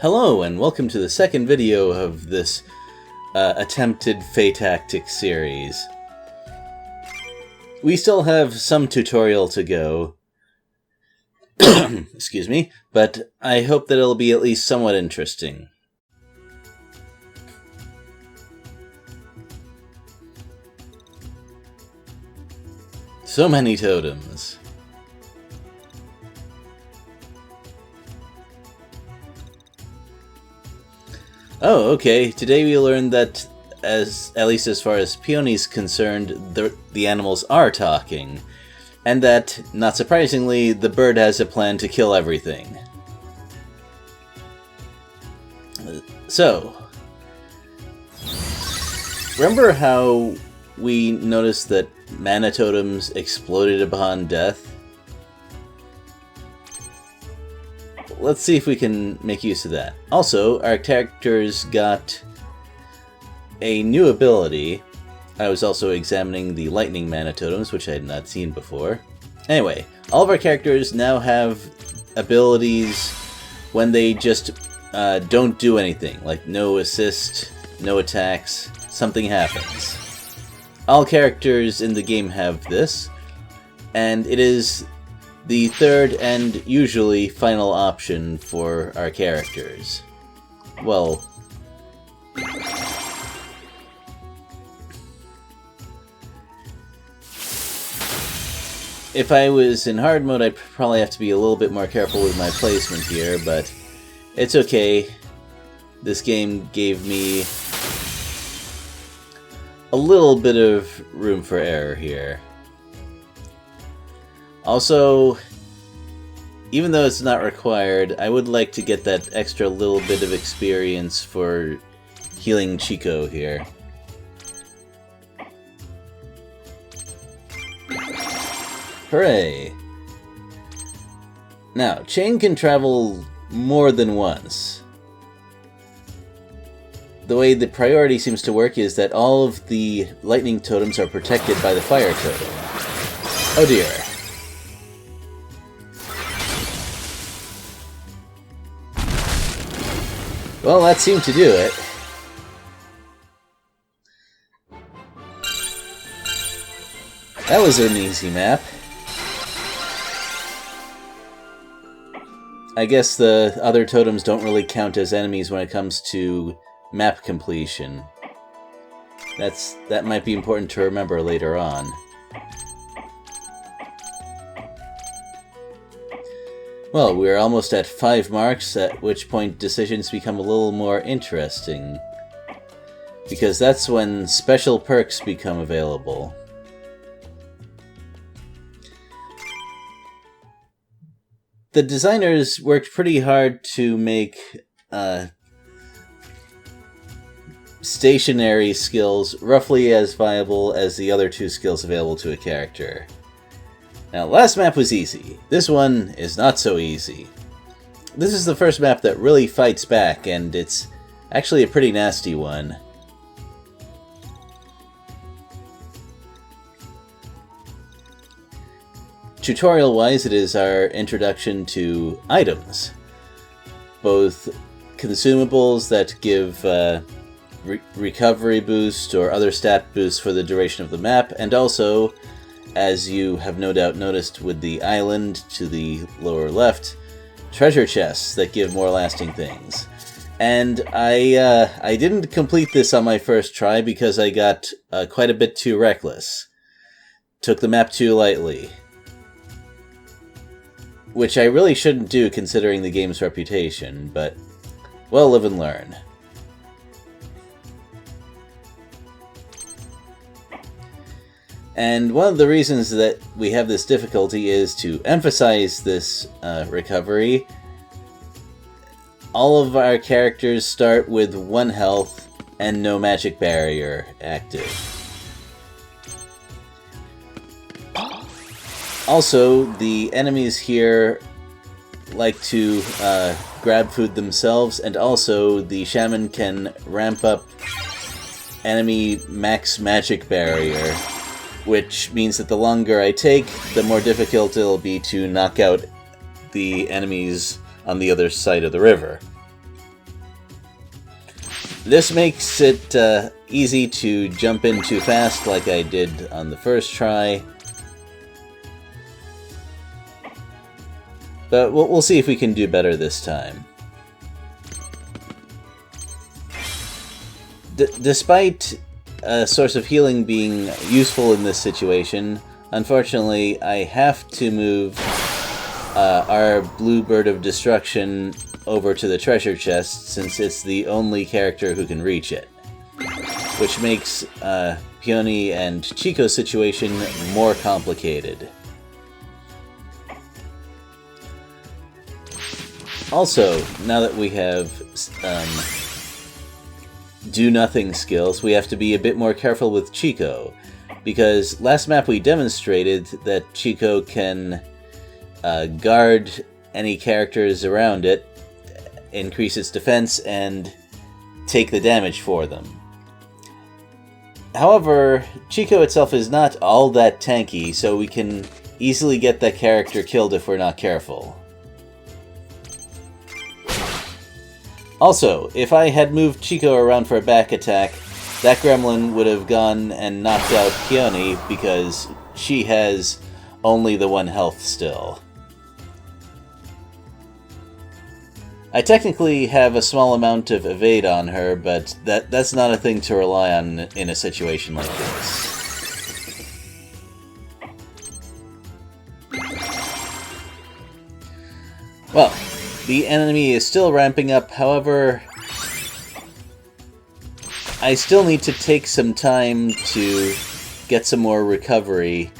Hello, and welcome to the second video of this attempted Fae Tactics series. We still have some tutorial to go, excuse me, but I hope that it'll be at least somewhat interesting. So many totems. Oh, okay. Today we learned that, at least as far as Peony's concerned, the animals are talking. And that, not surprisingly, the bird has a plan to kill everything. So, remember how we noticed that mana totems exploded upon death? Let's see if we can make use of that. Also, our characters got a new ability. I was also examining the lightning mana totems, which I had not seen before. Anyway, all of our characters now have abilities when they just don't do anything, like no assist, no attacks, something happens. All characters in the game have this, and it is the third and usually final option for our characters. Well, if I was in hard mode, I'd probably have to be a little bit more careful with my placement here, but it's okay. This game gave me a little bit of room for error here. Also, even though it's not required, I would like to get that extra little bit of experience for healing Chico here. Hooray! Now, Chain can travel more than once. The way the priority seems to work is that all of the lightning totems are protected by the fire totem. Oh dear. Well, that seemed to do it. That was an easy map. I guess the other totems don't really count as enemies when it comes to map completion. That might be important to remember later on. Well, we're almost at 5 marks, at which point decisions become a little more interesting. Because that's when special perks become available. The designers worked pretty hard to make stationary skills roughly as viable as the other two skills available to a character. Now, last map was easy. This one is not so easy. This is the first map that really fights back, and it's actually a pretty nasty one. Tutorial-wise, it is our introduction to items. Both consumables that give recovery boost or other stat boosts for the duration of the map, and also, as you have no doubt noticed with the island to the lower left, treasure chests that give more lasting things. And I didn't complete this on my first try because I got quite a bit too reckless. Took the map too lightly. Which I really shouldn't do considering the game's reputation, but, well, live and learn. And one of the reasons that we have this difficulty is to emphasize this recovery. All of our characters start with 1 health and no magic barrier active. Also, the enemies here like to grab food themselves, and also the shaman can ramp up enemy max magic barrier, which means that the longer I take, the more difficult it'll be to knock out the enemies on the other side of the river. This makes it easy to jump in too fast like I did on the first try. But we'll see if we can do better this time. Despite a source of healing being useful in this situation, unfortunately I have to move our Blue Bird of Destruction over to the treasure chest since it's the only character who can reach it. Which makes Peony and Chico's situation more complicated. Also, now that we have do-nothing skills, we have to be a bit more careful with Chico, because last map we demonstrated that Chico can guard any characters around it, increase its defense, and take the damage for them. However, Chico itself is not all that tanky, so we can easily get that character killed if we're not careful. Also, if I had moved Chico around for a back attack, that gremlin would have gone and knocked out Peony because she has only the 1 health still. I technically have a small amount of evade on her, but that's not a thing to rely on in a situation like this. Well, the enemy is still ramping up, however, I still need to take some time to get some more recovery,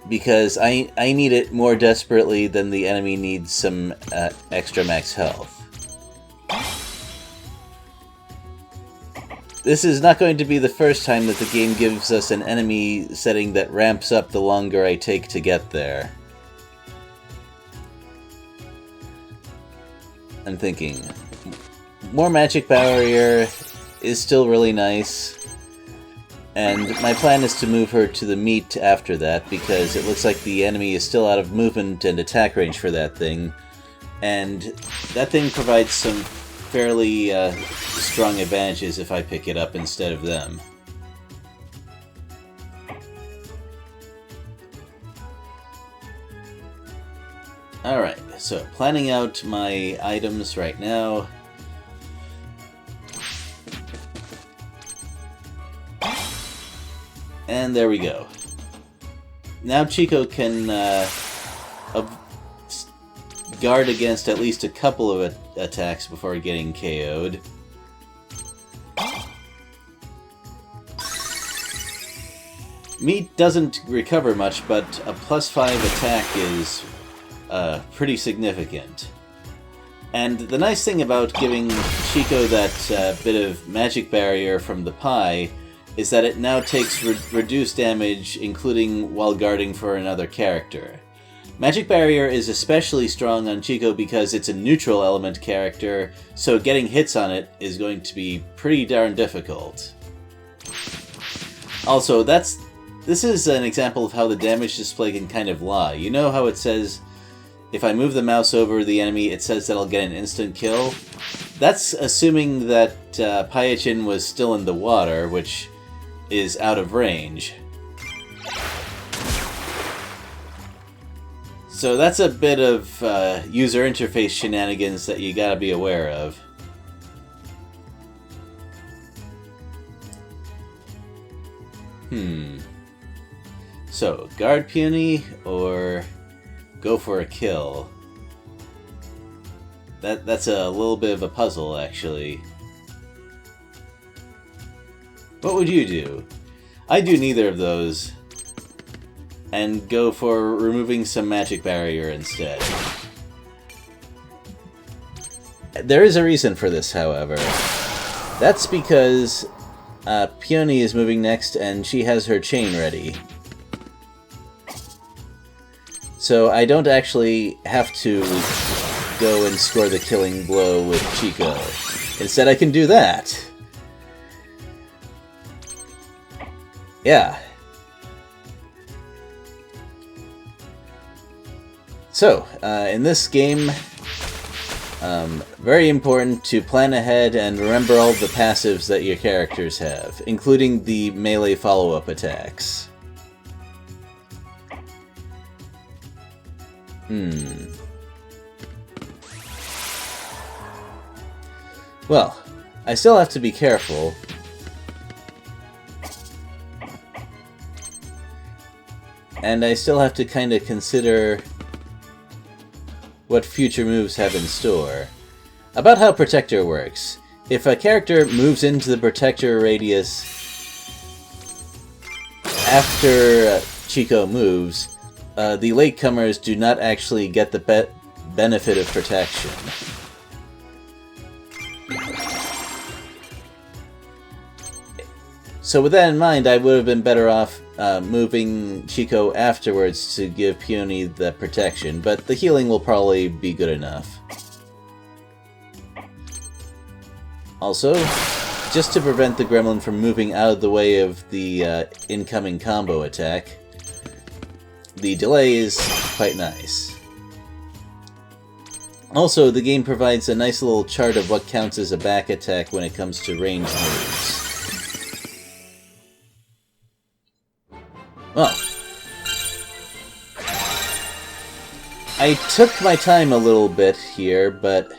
because I need it more desperately than the enemy needs some extra max health. This is not going to be the first time that the game gives us an enemy setting that ramps up the longer I take to get there. I'm thinking, more magic barrier is still really nice, and my plan is to move her to the meat after that, because it looks like the enemy is still out of movement and attack range for that thing, and that thing provides some fairly strong advantages if I pick it up instead of them. Alright, so planning out my items right now. And there we go. Now Chico can guard against at least a couple of attacks before getting KO'd. Meat doesn't recover much, but a +5 attack is pretty significant. And the nice thing about giving Chico that bit of magic barrier from the pie is that it now takes reduced damage, including while guarding for another character. Magic barrier is especially strong on Chico because it's a neutral element character, so getting hits on it is going to be pretty darn difficult. Also, this is an example of how the damage display can kind of lie. You know how it says, if I move the mouse over the enemy, it says that I'll get an instant kill? That's assuming that Pyachin was still in the water, which is out of range. So that's a bit of user interface shenanigans that you gotta be aware of. So, guard Peony or go for a kill? That's a little bit of a puzzle, actually. What would you do? I'd do neither of those, and go for removing some magic barrier instead. There is a reason for this, however. That's because Peony is moving next, and she has her chain ready. So I don't actually have to go and score the killing blow with Chico. Instead, I can do that. Yeah. So, in this game, Very important to plan ahead and remember all the passives that your characters have, including the melee follow-up attacks. Well, I still have to be careful. And I still have to kind of consider what future moves have in store. About how Protector works. If a character moves into the Protector radius after Chico moves, the latecomers do not actually get the benefit of protection. So with that in mind, I would have been better off moving Chico afterwards to give Peony the protection, but the healing will probably be good enough. Also, just to prevent the gremlin from moving out of the way of the incoming combo attack, the delay is quite nice. Also, the game provides a nice little chart of what counts as a back attack when it comes to ranged moves. Well, I took my time a little bit here, but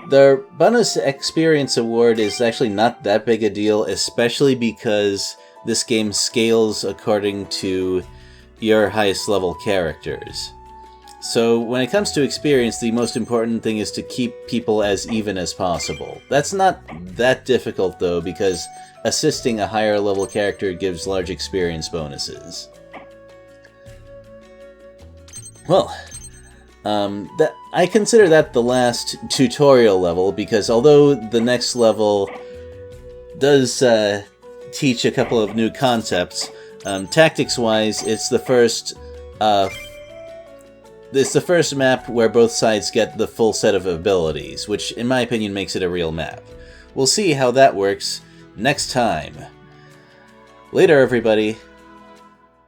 the bonus experience award is actually not that big a deal, especially because this game scales according to your highest level characters. So when it comes to experience, the most important thing is to keep people as even as possible. That's not that difficult though, because assisting a higher level character gives large experience bonuses. Well, I consider that the last tutorial level, because although the next level does teach a couple of new concepts, tactics-wise, it's the first map where both sides get the full set of abilities, which in my opinion makes it a real map. We'll see how that works next time. Later, everybody.